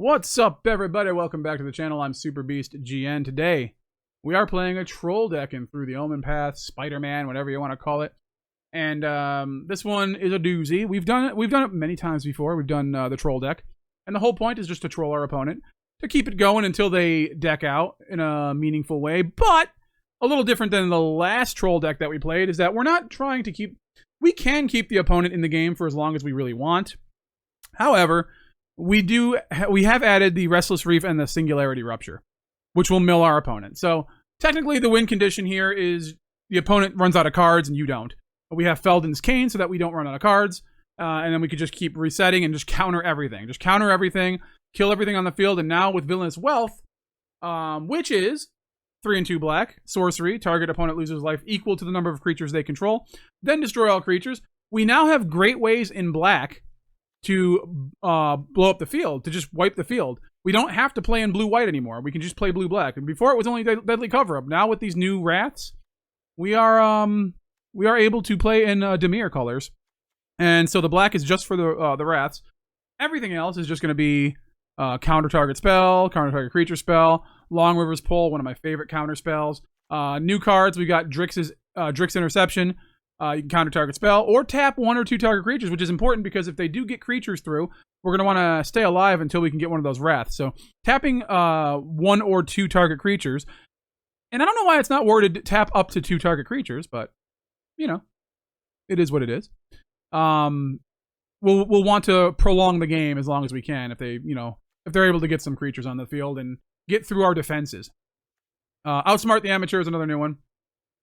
What's up, everybody? Welcome back to the channel. I'm Super Beast GN. Today, we are playing a troll deck in Through the Omen Path, Spider-Man, whatever you want to call it. And this one is a doozy. We've done it many times before. We've done the troll deck, and the whole point is just to troll our opponent to keep it going until they deck out in a meaningful way. But a little different than the last troll deck that we played is that we're not trying to keep. We can keep the opponent in the game for as long as we really want. However, we have added the Restless Reef and the Singularity Rupture, which will mill our opponent. So technically the win condition here is the opponent runs out of cards and you don't. But we have Feldon's Cane so that we don't run out of cards. And then we could just keep resetting and just counter everything. Just counter everything, kill everything on the field. And now with Villainous Wrath, which is 3 and 2 black, sorcery, target opponent loses life equal to the number of creatures they control, then destroy all creatures. We now have great ways in black to blow up the field, to just wipe the field. We don't have to play in blue-white anymore. We can just play blue-black. And before it was only deadly cover-up. Now with these new wraths, we are able to play in Demir colors. And so the black is just for the wraths. Everything else is just going to be counter target spell, counter target creature spell, Long River's Pull, one of my favorite counter spells. New cards, we got Drix Interception. You can counter target spell or tap 1 or 2 target creatures, which is important because if they do get creatures through, we're going to want to stay alive until we can get one of those wraths. So tapping 1 or 2 target creatures, and I don't know why it's not worded tap up to 2 target creatures, but you know, it is what it is. We'll want to prolong the game as long as we can if they're able to get some creatures on the field and get through our defenses. Outsmart the Amateur is another new one.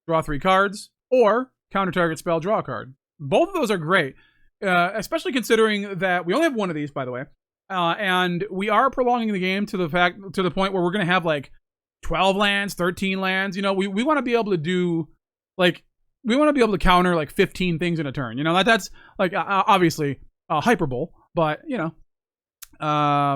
Draw 3 cards or counter target spell, draw a card. Both of those are great, especially considering that we only have one of these, by the way, and we are prolonging the game to the point where we're going to have like 12 lands, 13 lands. You know, we want to be able to do we want to be able to counter like 15 things in a turn. You know, that's like obviously hyperbole, but you know, but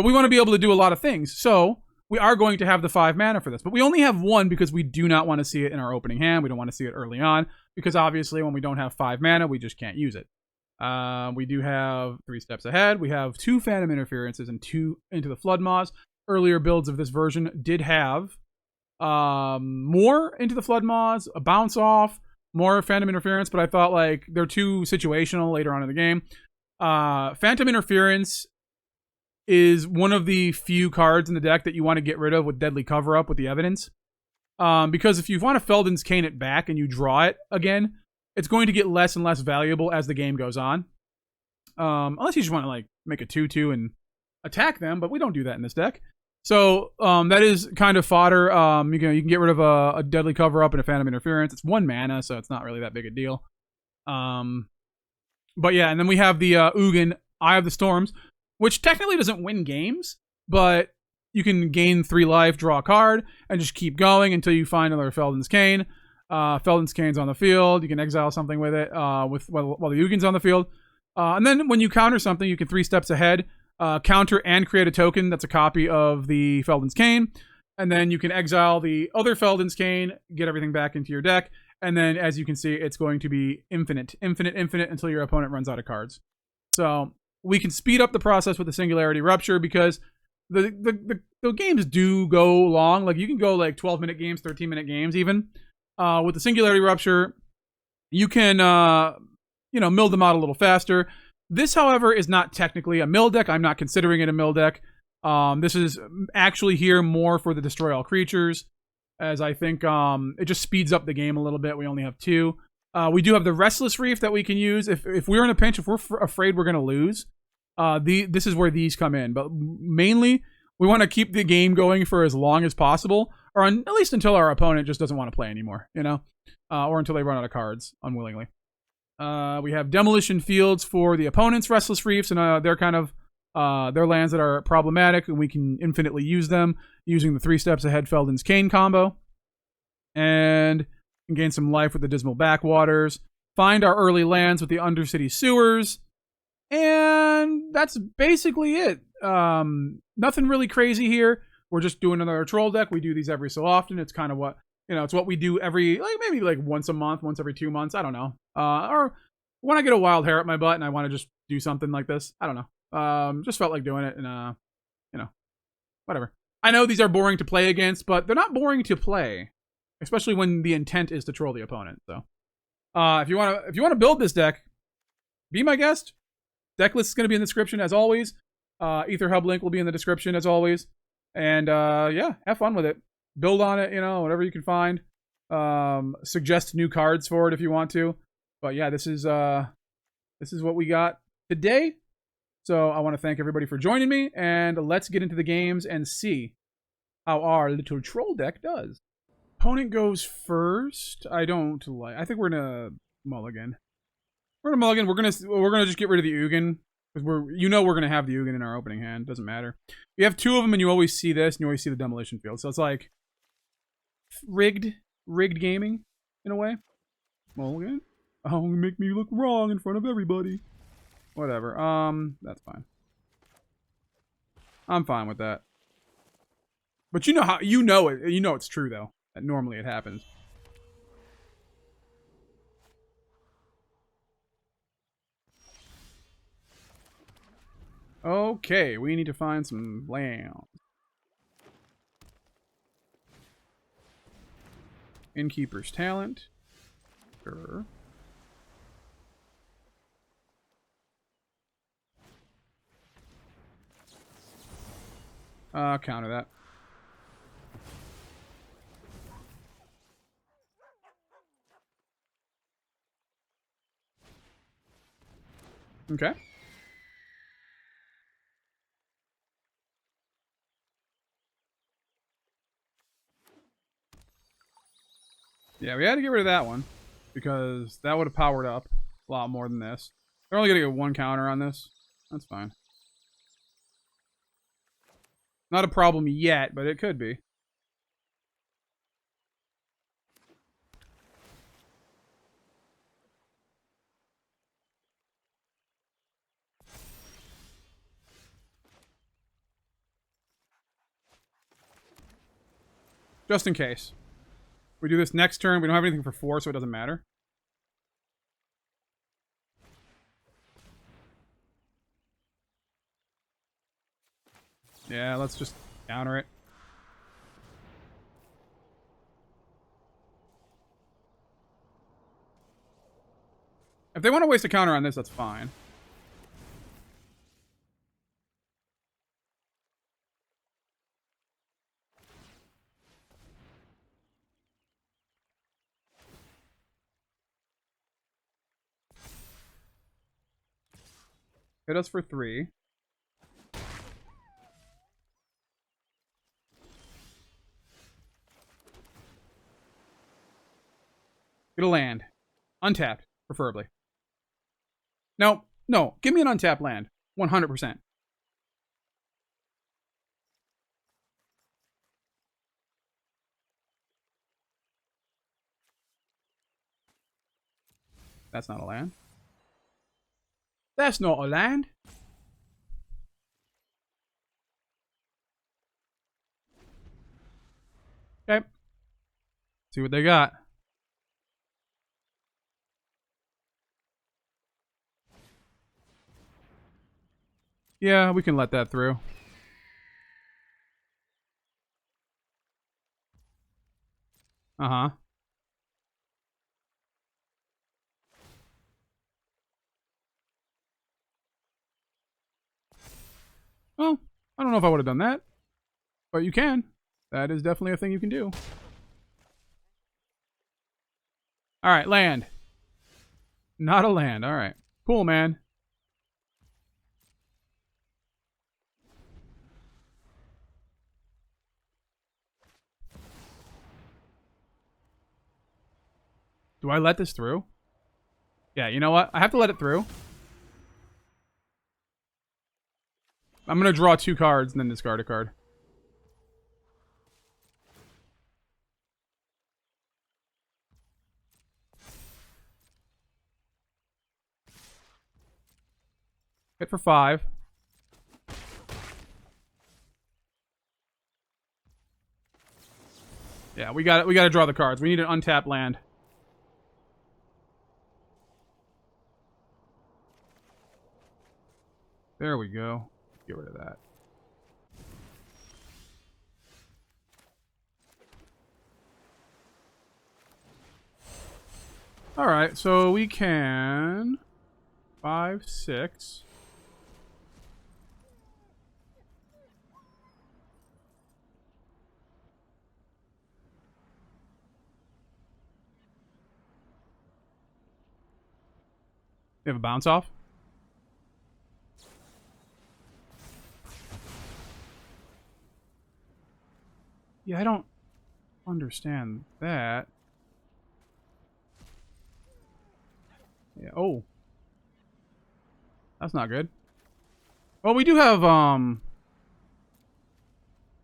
we want to be able to do a lot of things. So we are going to have the 5 mana for this, but we only have 1 because we do not want to see it in our opening hand. We don't want to see it early on because obviously when we don't have 5 mana, we just can't use it. We do have 3 steps ahead. We have 2 Phantom Interferences and 2 Into the Flood Maws. Earlier builds of this version did have more Into the Flood Maws, a bounce off, more Phantom Interference, but I thought like they're too situational later on in the game. Phantom Interference is one of the few cards in the deck that you want to get rid of with Deadly Cover-Up with the evidence. Because if you want to Feldon's Cane it back and you draw it again, it's going to get less and less valuable as the game goes on. Unless you just want to like make a 2/2 and attack them, but we don't do that in this deck. So that is kind of fodder. You can get rid of a Deadly Cover-Up and a Phantom Interference. It's 1 mana, so it's not really that big a deal. But yeah, and then we have the Ugin, Eye of the Storms, which technically doesn't win games, but you can gain 3 life, draw a card, and just keep going until you find another Feldon's Cane. Feldon's Cane's on the field. You can exile something with it while the Ugin's on the field. And then when you counter something, you can 3 steps ahead, counter and create a token that's a copy of the Feldon's Cane. And then you can exile the other Feldon's Cane, get everything back into your deck. And then, as you can see, it's going to be infinite until your opponent runs out of cards. So we can speed up the process with the Singularity Rupture because the games do go long. Like you can go like 12-minute games, 13-minute games even. With the Singularity Rupture, you can mill them out a little faster. This, however, is not technically a mill deck. I'm not considering it a mill deck. This is actually here more for the destroy all creatures, as I think it just speeds up the game a little bit. We only have 2. We do have the Restless Reef that we can use if we're in a pinch, if we're afraid we're going to lose. This is where these come in, but mainly we want to keep the game going for as long as possible, or at least until our opponent just doesn't want to play anymore, you know, or until they run out of cards unwillingly. We have Demolition Fields for the opponent's Restless Reefs, and they're kind of they're lands that are problematic, and we can infinitely use them using the 3 steps ahead Feldon's Cane combo, and can gain some life with the Dismal Backwaters. Find our early lands with the Undercity Sewers. And that's basically it. Nothing really crazy here. We're just doing another troll deck. We do these every so often. It's kind of what, it's what we do maybe once a month, once every 2 months. I don't know. Or when I get a wild hair up my butt and I want to just do something like this. I don't know. Just felt like doing it, and you know, whatever. I know these are boring to play against, but they're not boring to play, especially when the intent is to troll the opponent. So, if you wanna build this deck, be my guest. Deck list is gonna be in the description as always. Ether Hub link will be in the description as always. And yeah, have fun with it. Build on it, you know, whatever you can find. Suggest new cards for it if you want to. But yeah, this is what we got today. So I want to thank everybody for joining me, and let's get into the games and see how our little troll deck does. Opponent goes first. I think we're gonna mulligan. We're gonna mulligan. We're gonna just get rid of the Ugin, because we're gonna have the Ugin in our opening hand. Doesn't matter. You have two of them, and you always see this, and you always see the Demolition Field. So it's like rigged gaming in a way. Mulligan. Oh, make me look wrong in front of everybody. Whatever. That's fine. I'm fine with that. But you know it's true though. That normally it happens. Okay, we need to find some land. Innkeeper's Talent. Sure. Counter that. Okay. Yeah, we had to get rid of that one, because that would have powered up a lot more than this. They're only going to get one counter on this. That's fine. Not a problem yet, but it could be. Just in case. We do this next turn. We don't have anything for 4, so it doesn't matter. Yeah, let's just counter it. If they want to waste a counter on this, that's fine. Hit us for 3. Get a land. Untapped, preferably. No. Give me an untapped land. 100%. That's not a land. That's not a land. Okay. See what they got. Yeah, we can let that through. Uh-huh. Well, I don't know if I would have done that. But you can. That is definitely a thing you can do. Alright, land. Not a land. Alright. Cool, man. Do I let this through? Yeah, you know what? I have to let it through. I'm going to draw 2 cards and then discard a card. Hit for 5. Yeah, we got to draw the cards. We need an untapped land. There we go. Get rid of that. Alright, so we can... 5, 6... You have a bounce off? Yeah, I don't understand that. Yeah, oh. That's not good. Well, we do have,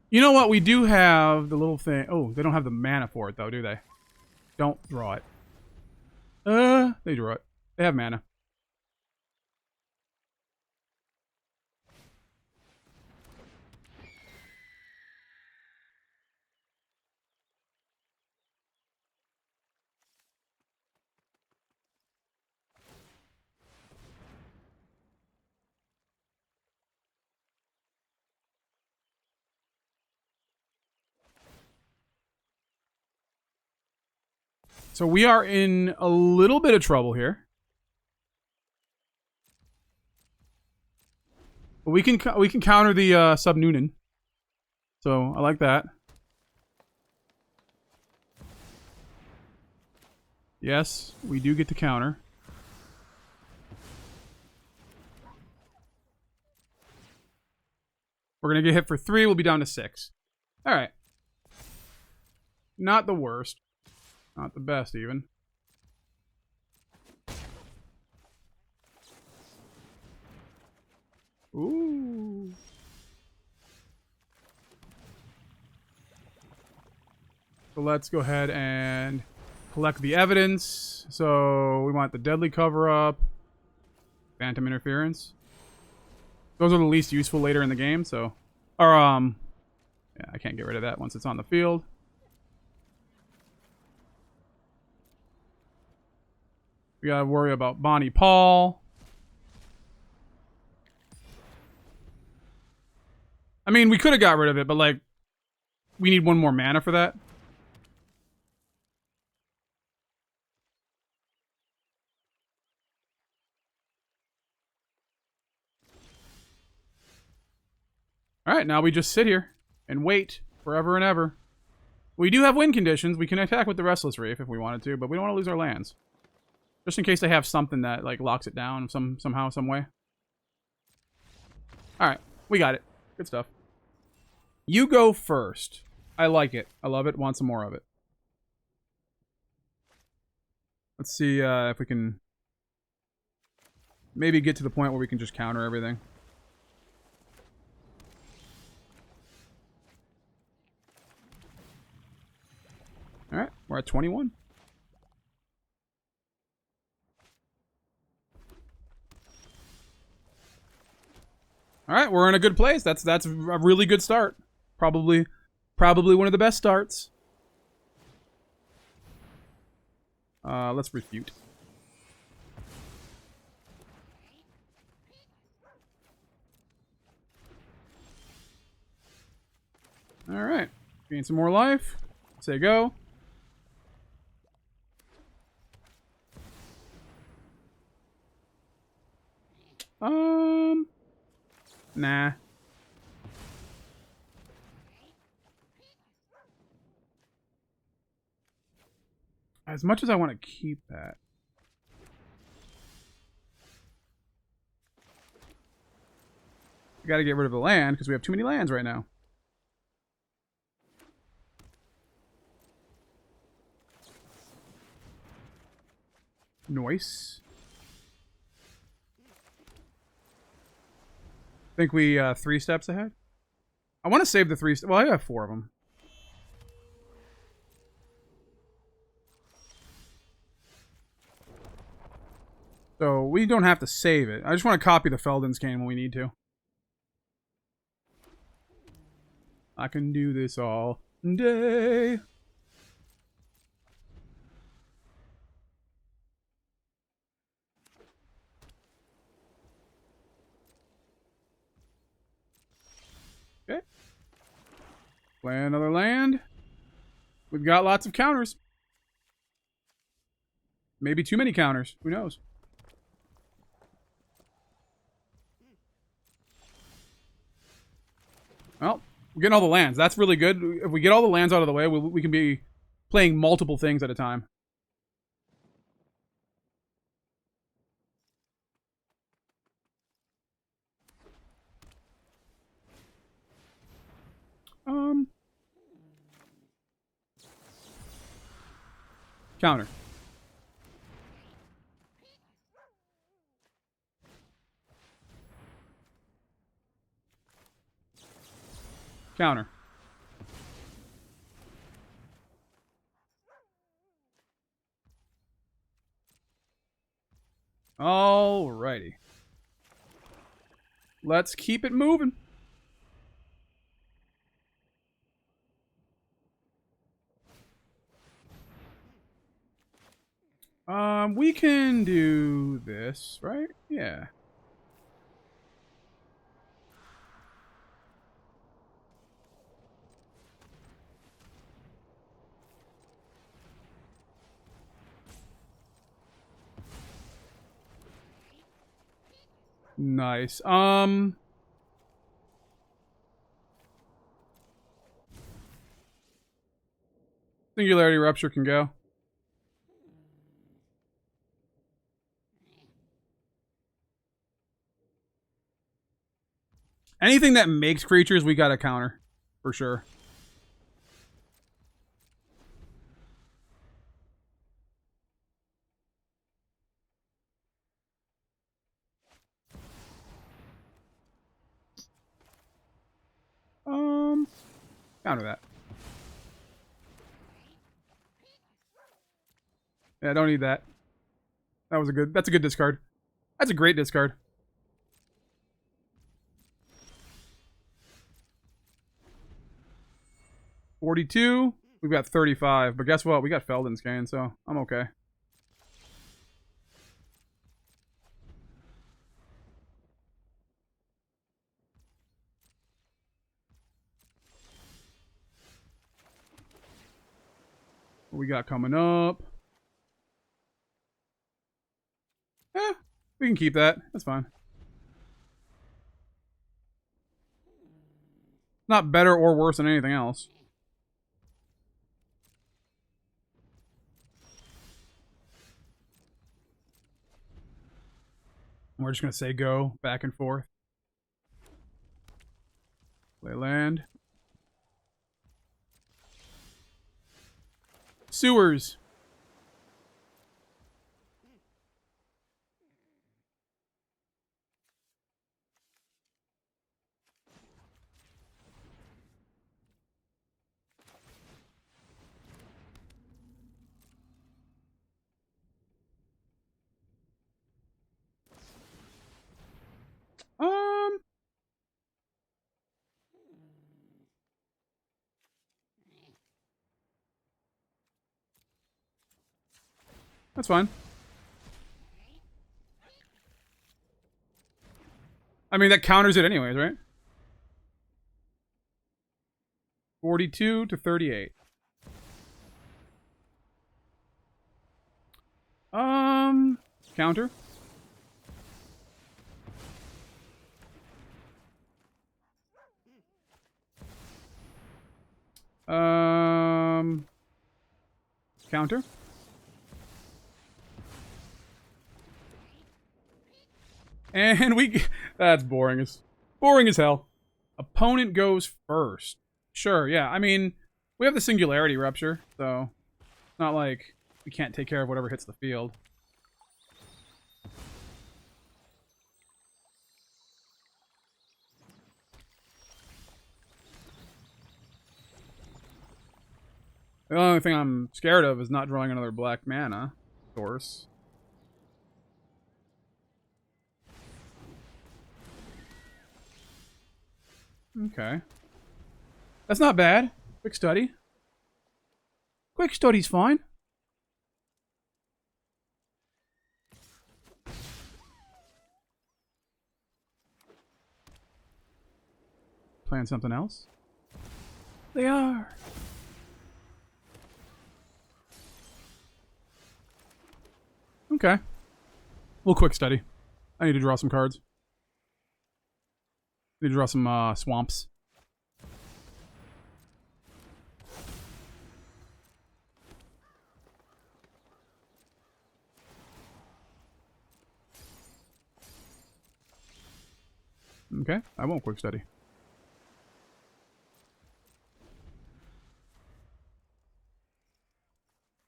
you know what? We do have the little thing. Oh, they don't have the mana for it, though, do they? Don't draw it. They draw it. They have mana. So we are in a little bit of trouble here. But we can counter the sub Noonan. So I like that. Yes, we do get to counter. We're gonna get hit for 3. We'll be down to 6. All right. Not the worst. Not the best, even. Ooh. So let's go ahead and collect the evidence. So we want the deadly cover-up, phantom interference. Those are the least useful later in the game, so... Or, yeah, I can't get rid of that once it's on the field. We gotta worry about Bonnie Paul. I mean, we could have got rid of it, but, like, we need 1 more mana for that. Alright, now we just sit here and wait forever and ever. We do have win conditions. We can attack with the Restless Reef if we wanted to, but we don't want to lose our lands. Just in case they have something that, like, locks it down somehow, some way. Alright, we got it. Good stuff. You go first. I like it. I love it. Want some more of it. Let's see if we can maybe get to the point where we can just counter everything. Alright, we're at 21. Alright, we're in a good place. That's a really good start. Probably one of the best starts. Let's refute. Alright. Gain some more life. Say go. Nah. As much as I want to keep that. We gotta get rid of the land because we have too many lands right now. Nice. Think we 3 steps ahead? I want to save the 3 steps. Well, I have 4 of them. So we don't have to save it. I just want to copy the Feldon's cane when we need to. I can do this all day. Play another land. We've got lots of counters. Maybe too many counters. Who knows? Well, we're getting all the lands. That's really good. If we get all the lands out of the way, we can be playing multiple things at a time. Counter. Counter. Alrighty. Let's keep it moving. We can do this, right? Yeah. Nice. Singularity Rupture can go. Anything that makes creatures, we gotta counter. For sure. Counter that. Yeah, don't need that. That's a good discard. That's a great discard. $42. We've got 35. But guess what? We got Feldon's cane, so I'm okay. What we got coming up? We can keep that. That's fine. Not better or worse than anything else. We're just going to say go back and forth. Play land. Sewers. That's fine. I mean, that counters it anyways, right? 42 to 38. Counter. Counter. And that's boring as hell. Opponent goes first. Sure, yeah. I mean, we have the Singularity Rupture, so it's not like we can't take care of whatever hits the field. The only thing I'm scared of is not drawing another black mana source. Okay. That's not bad. Quick study. Quick study's fine. Playing something else. They are. Okay. We'll quick study. I need to draw some cards. I need to draw some swamps. Okay, I won't quick study.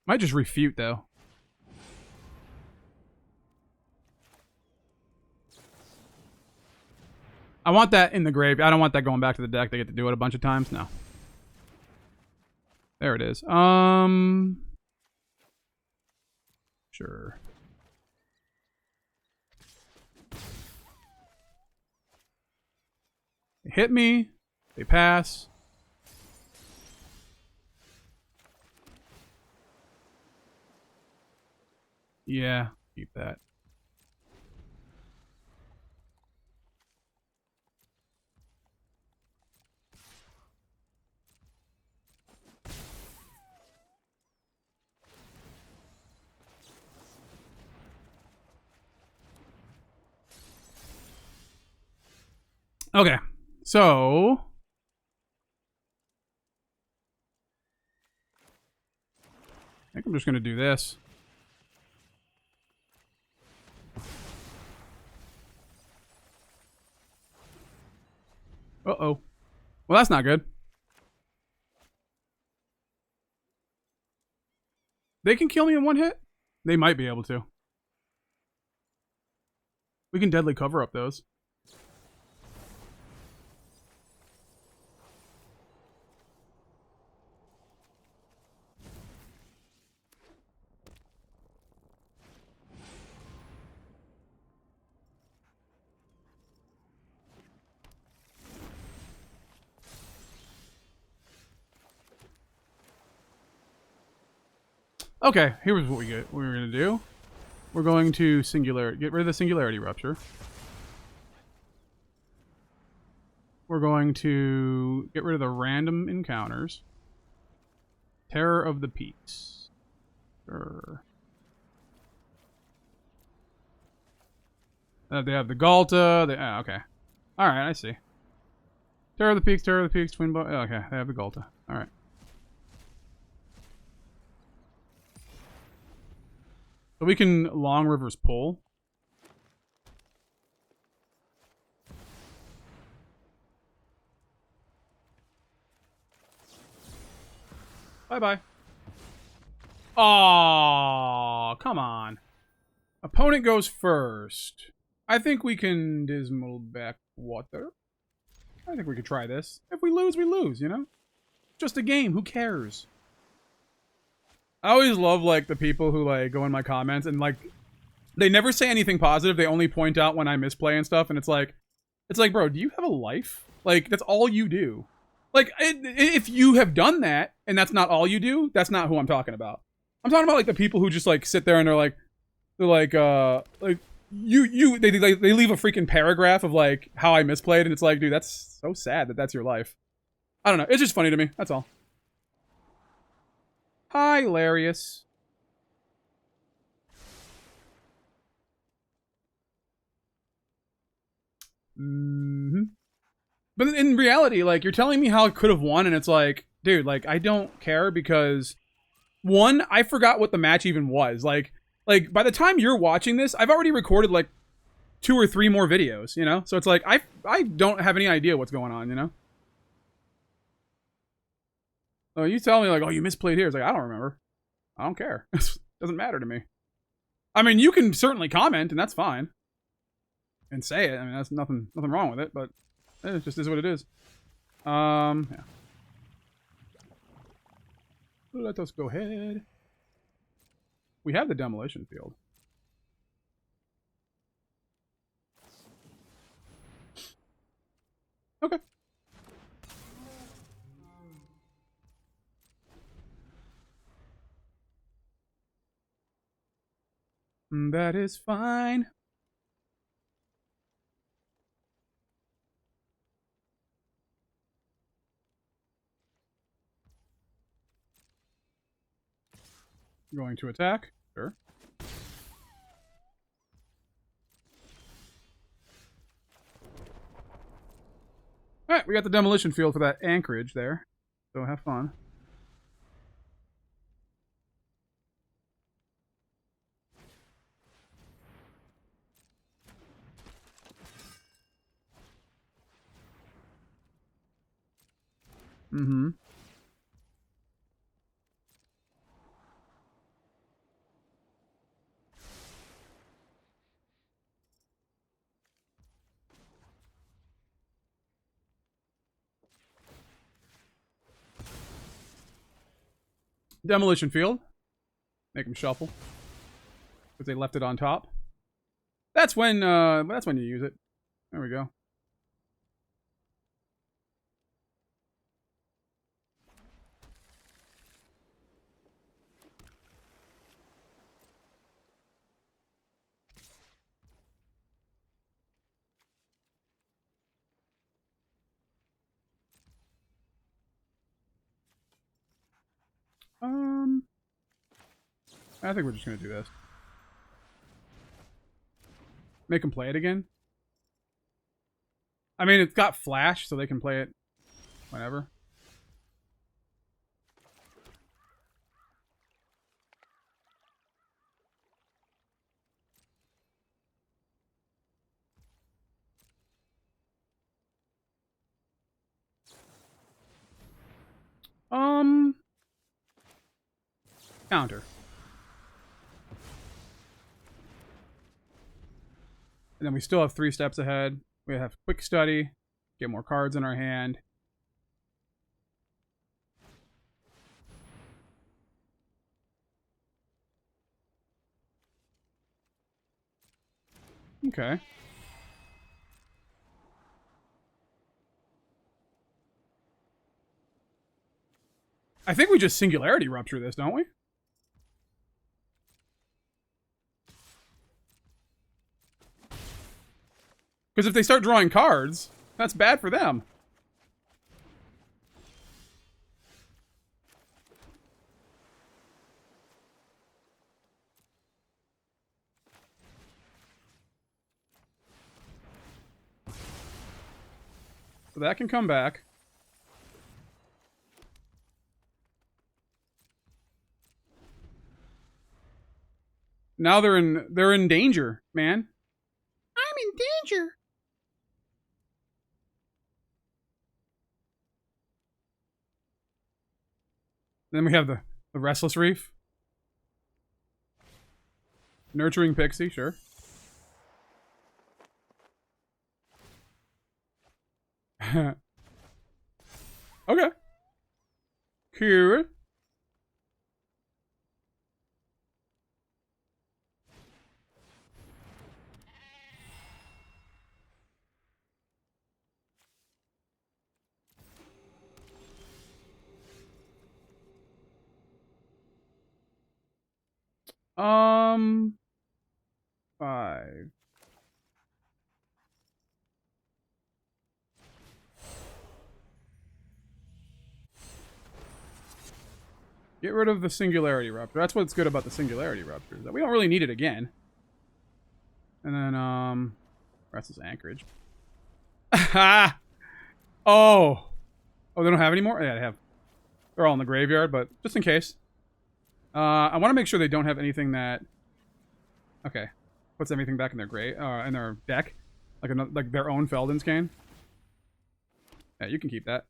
Might just refute, though. I want that in the grave. I don't want that going back to the deck. They get to do it a bunch of times. No. There it is. Sure. They hit me. They pass. Yeah, keep that. Okay, so I think I'm just going to do this. Uh-oh. Well, that's not good. They can kill me in one hit? They might be able to. We can deadly cover up those. Okay, here's what we're gonna do. We're going to get rid of the Singularity Rupture. We're going to get rid of the random encounters. Terror of the Peaks. Sure. They have the Galta. Okay. Alright, I see. Terror of the Peaks, Twin Bow. Okay, they have the Galta. Alright. So we can Long Rivers pull. Bye-bye. Aww, come on. Opponent goes first. I think we can Dismal Backwater. I think we could try this. If we lose, we lose, you know? Just a game, who cares? I always love, like, the people who, like, go in my comments and, like, they never say anything positive. They only point out when I misplay and stuff, and it's like, bro, do you have a life? Like, that's all you do. Like, if you have done that, and that's not all you do, that's not who I'm talking about. I'm talking about, like, the people who just, like, sit there and they leave a freaking paragraph of, like, how I misplayed, and it's like, dude, that's so sad that that's your life. I don't know. It's just funny to me. That's all. Hilarious. But in reality, like, you're telling me how it could have won, and it's like, dude, like, I don't care because, one, I forgot what the match even was. Like, by the time you're watching this, I've already recorded, like, 2 or 3 more videos, you know? So it's like, I don't have any idea what's going on, you know? So you tell me, like, oh, you misplayed here. It's like, I don't remember. I don't care. It doesn't matter to me. I mean, you can certainly comment, and that's fine. And say it. I mean, that's nothing wrong with it, but it just is what it is. Yeah. Let us go ahead. We have the Demolition Field. Okay. That is fine. Going to attack. Sure. Alright, we got the Demolition Field for that anchorage there. So have fun. Mm-hmm. Demolition Field. Make them shuffle. Because they left it on top. That's when you use it. There we go. I think we're just gonna do this. Make them play it again. I mean, it's got flash, so they can play it whenever. Counter. And then we still have 3 steps ahead. We have quick study, get more cards in our hand. Okay. I think we just Singularity Rupture this, don't we? Because if they start drawing cards, that's bad for them. So that can come back. Now they're in danger, man. I'm in danger. Then we have the Restless Reef. Nurturing Pixie, sure. Okay. Cool. Um, 5. Get rid of the Singularity Rupture. That's what's good about the Singularity Rupture, is that we don't really need it again. And then, Restless Anchorage. Ha! Oh! Oh, they don't have any more? Yeah, they have. They're all in the graveyard, but just in case. I want to make sure they don't have anything that... Okay. Puts everything back in their in their deck. Like their own Feldon's cane. Yeah, you can keep that.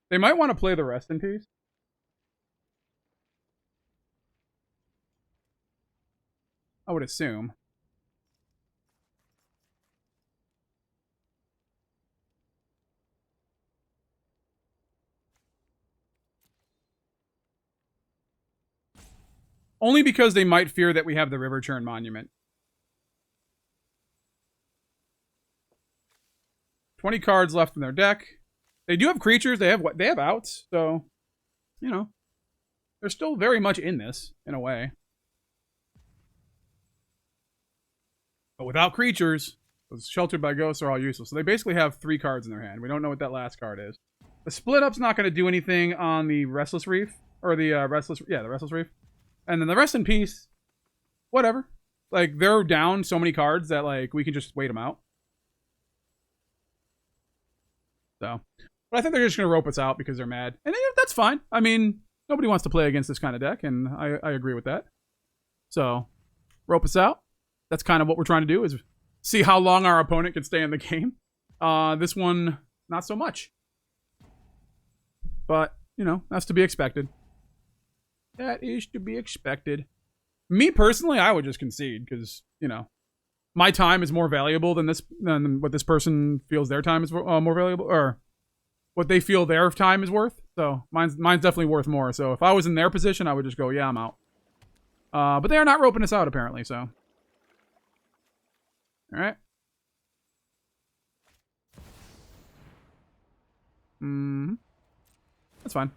They might want to play the Rest in Peace. I would assume. Only because they might fear that we have the River Churn Monument. 20 cards left in their deck. They do have creatures. They have outs. So, you know, they're still very much in this, in a way. But without creatures, those sheltered by ghosts are all useless. So they basically have 3 cards in their hand. We don't know what that last card is. The split up's not going to do anything on the Restless Reef. Or the the Restless Reef. And then the Rest in Peace, whatever. Like, they're down so many cards that, like, we can just wait them out. So, but I think they're just going to rope us out because they're mad. And that's fine. I mean, nobody wants to play against this kind of deck, and I agree with that. So, rope us out. That's kind of what we're trying to do, is see how long our opponent can stay in the game. This one, not so much. But, you know, that's to be expected. That is to be expected. Me personally, I would just concede because, you know, my time is more valuable than what this person feels their time is more valuable, or what they feel their time is worth. So mine's definitely worth more. So if I was in their position, I would just go, yeah, I'm out. But they are not roping us out apparently. So, all right. That's fine.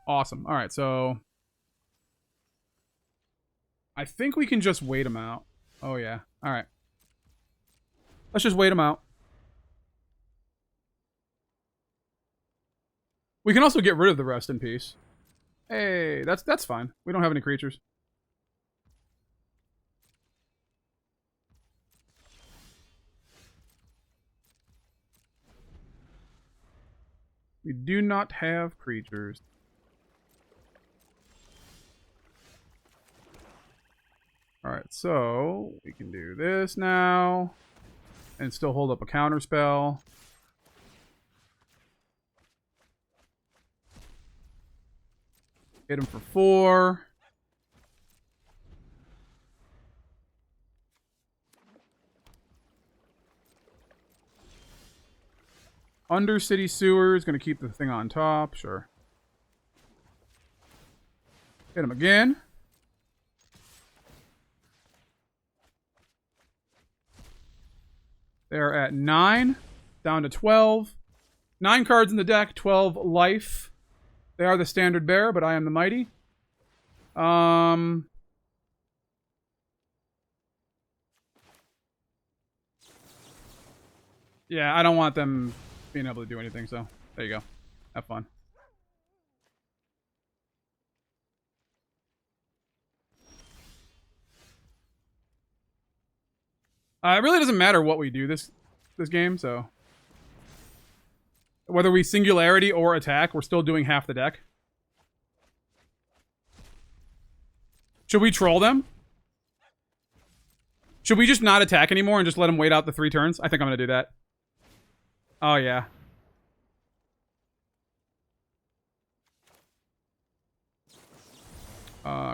Awesome. All right, so I think we can just wait them out. Oh, yeah. All right. Let's just wait them out. We can also get rid of the Rest in Peace. Hey, that's fine. We don't have any creatures. We do not have creatures. Alright, so we can do this now. And still hold up a counter spell. Hit him for 4. Undercity Sewers, gonna keep the thing on top, sure. Hit him again. They're at 9, down to 12. 9 cards in the deck, 12 life. They are the standard bearer, but I am the mighty. Yeah, I don't want them being able to do anything, so there you go. Have fun. It really doesn't matter what we do this game, so whether we Singularity or attack, we're still doing half the deck. Should we troll them? Should we just not attack anymore and just let them wait out the 3 turns? I think I'm going to do that. Oh, yeah.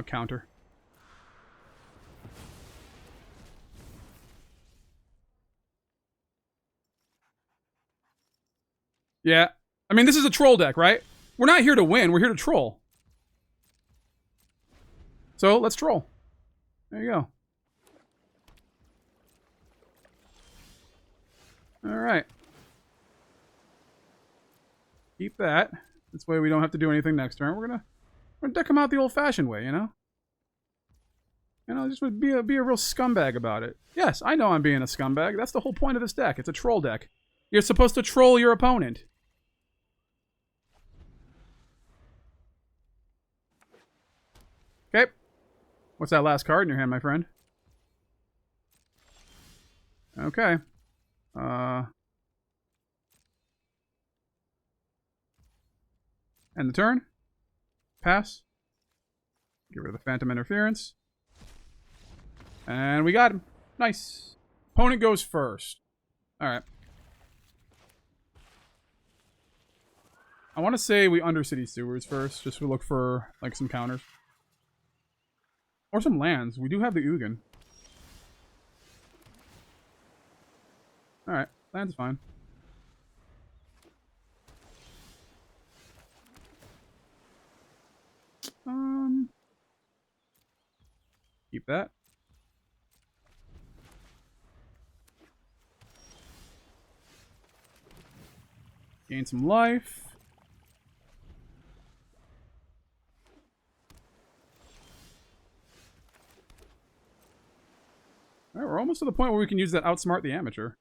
Counter. Yeah. I mean, this is a troll deck, right? We're not here to win. We're here to troll. So, let's troll. There you go. Alright. Keep that. This way we don't have to do anything next turn. We're gonna deck them out the old-fashioned way, you know? You know, just be a real scumbag about it. Yes, I know I'm being a scumbag. That's the whole point of this deck. It's a troll deck. You're supposed to troll your opponent. Okay. What's that last card in your hand, my friend? Okay. End the turn. Pass. Get rid of the Phantom Interference. And we got him. Nice. Opponent goes first. Alright. I want to say we Undercity Sewers first, just to look for, like, some counters. Or some lands. We do have the Ugin. Alright, land's fine. Keep that. Gain some life. almost to the point where we can use that Outsmart the Amateur.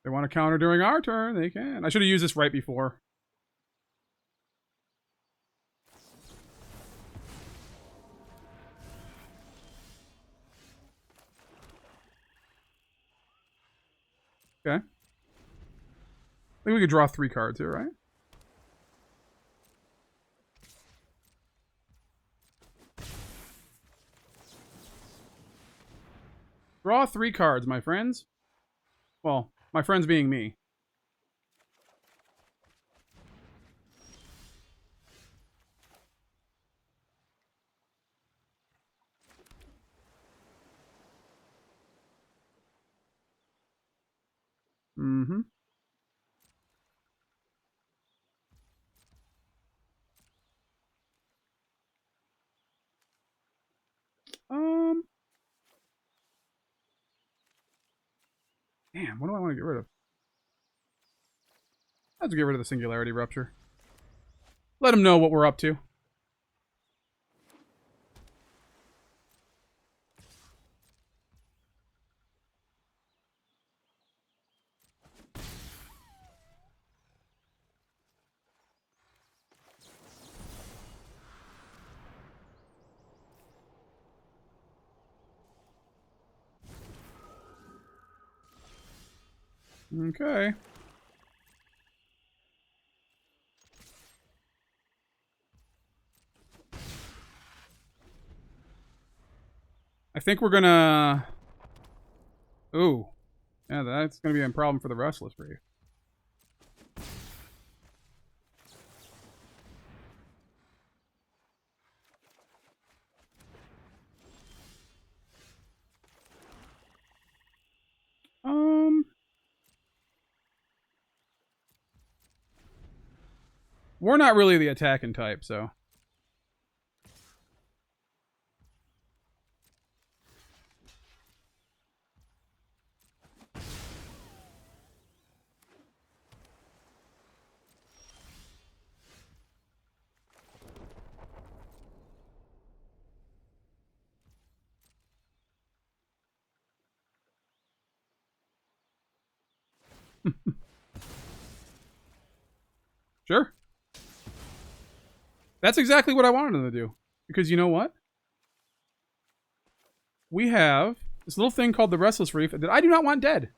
They want to counter during our turn, they can. I should have used this right before. Okay. I think we could draw 3 cards here, right? Draw 3 cards, my friends. Well, my friends being me. Mm-hmm. Damn, what do I want to get rid of? I have to get rid of the Singularity Rupture. Let them know what we're up to. Okay. I think we're gonna... Ooh. Yeah, that's gonna be a problem for the Restless Reef. We're not really the attacking type, so... Sure. That's exactly what I wanted them to do. Because you know what? We have this little thing called the Restless Reef that I do not want dead.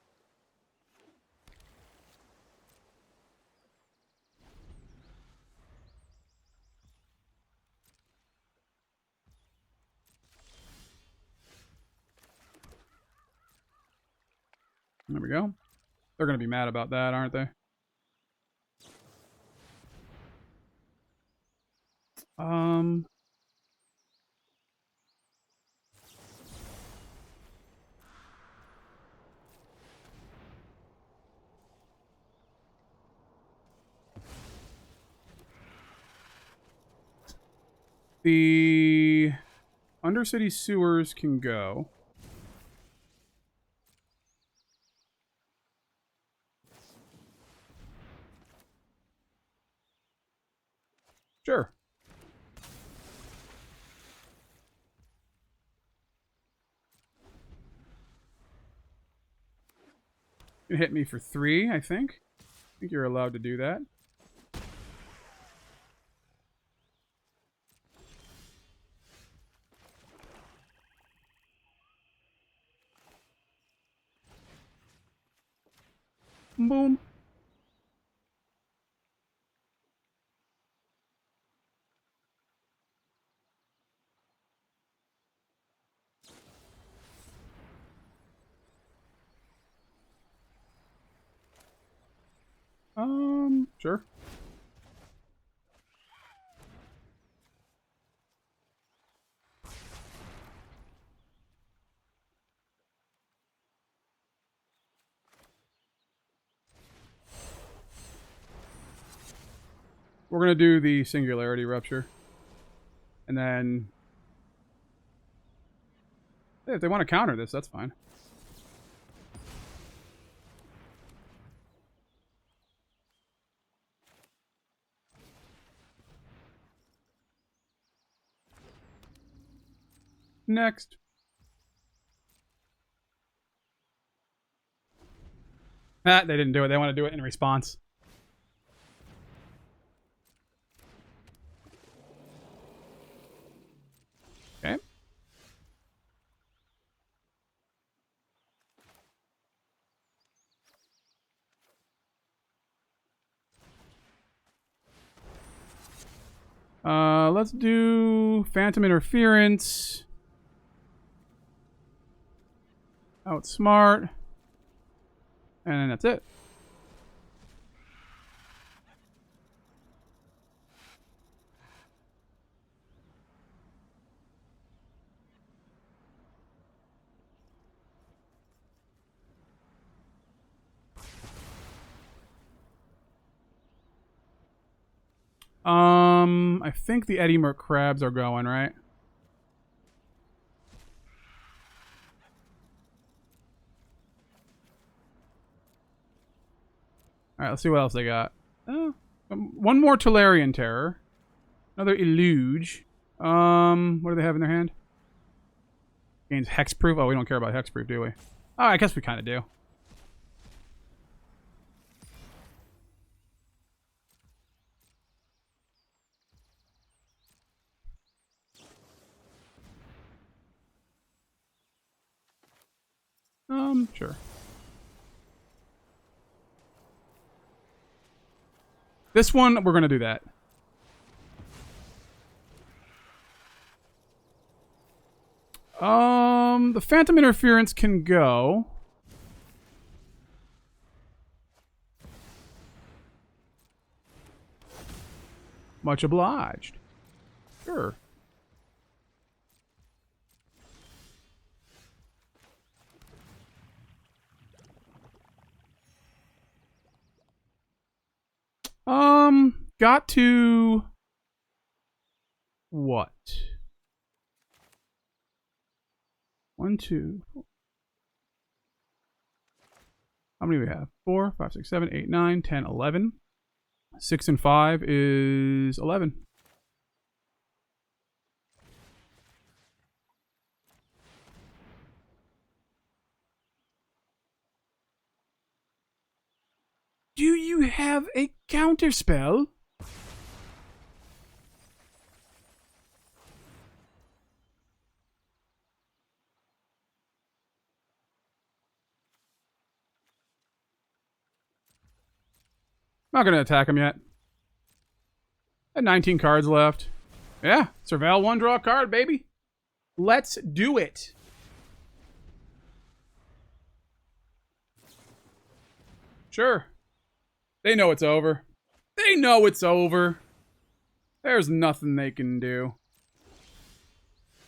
There we go. They're going to be mad about that, aren't they? The Undercity Sewers can go. Sure. You hit me for 3, I think. I think you're allowed to do that. Boom. Sure. We're going to do the Singularity Rupture. And then... Hey, if they want to counter this, that's fine. Next. Ah, they didn't do it. They want to do it in response. Okay. Let's do Phantom Interference. Outsmart. And then that's it. I think the Eddy Merc crabs are going, right? Alright, let's see what else they got. One more Tolarian Terror. Another Eluge. What do they have in their hand? Gains Hexproof. Oh, we don't care about Hexproof, do we? Oh, I guess we kind of do. Sure. This one, we're going to do that. The Phantom Interference can go. Much obliged. Sure. Got to... What? 1, 2... How many do we have? 4, 5, 6, 7, 8, 9, 10, 11. 6 and 5 is 11. Do you have a counterspell? Not gonna attack him yet. Had 19 cards left. Yeah, surveil one, draw a card, baby. Let's do it. Sure. They know it's over. They know it's over. There's nothing they can do.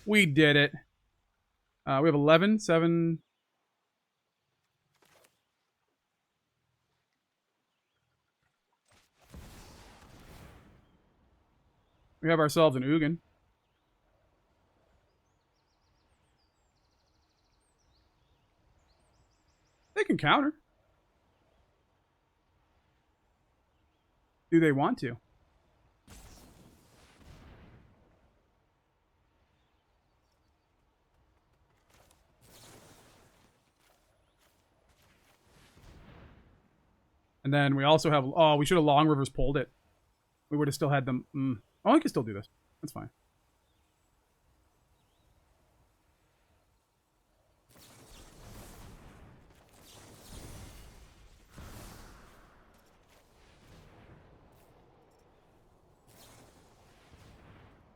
We did it. We have 11, 7... We have ourselves an Ugin. They can counter. Do they want to? And then we also have... Oh, we should have Long Rivers pulled it. We would have still had them... Oh, I can still do this. That's fine.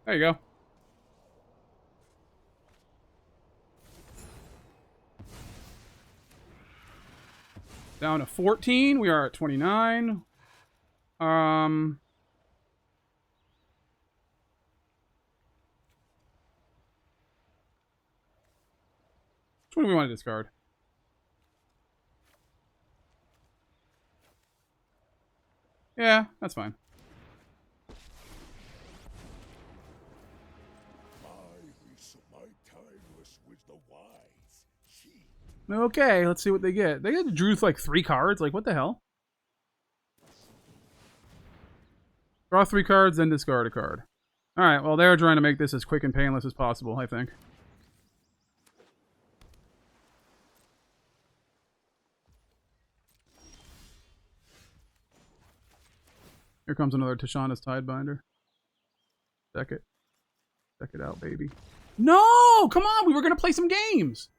There you go. Down to 14. We are at 29. Which one do we want to discard? Yeah, that's fine. Okay, let's see what they get. They drew like 3 cards. Like, what the hell? Draw 3 cards, then discard a card. Alright, well, they're trying to make this as quick and painless as possible, I think. Here comes another Tishana's Tidebinder. Check it. Check it out, baby. No! Come on! We were going to play some games!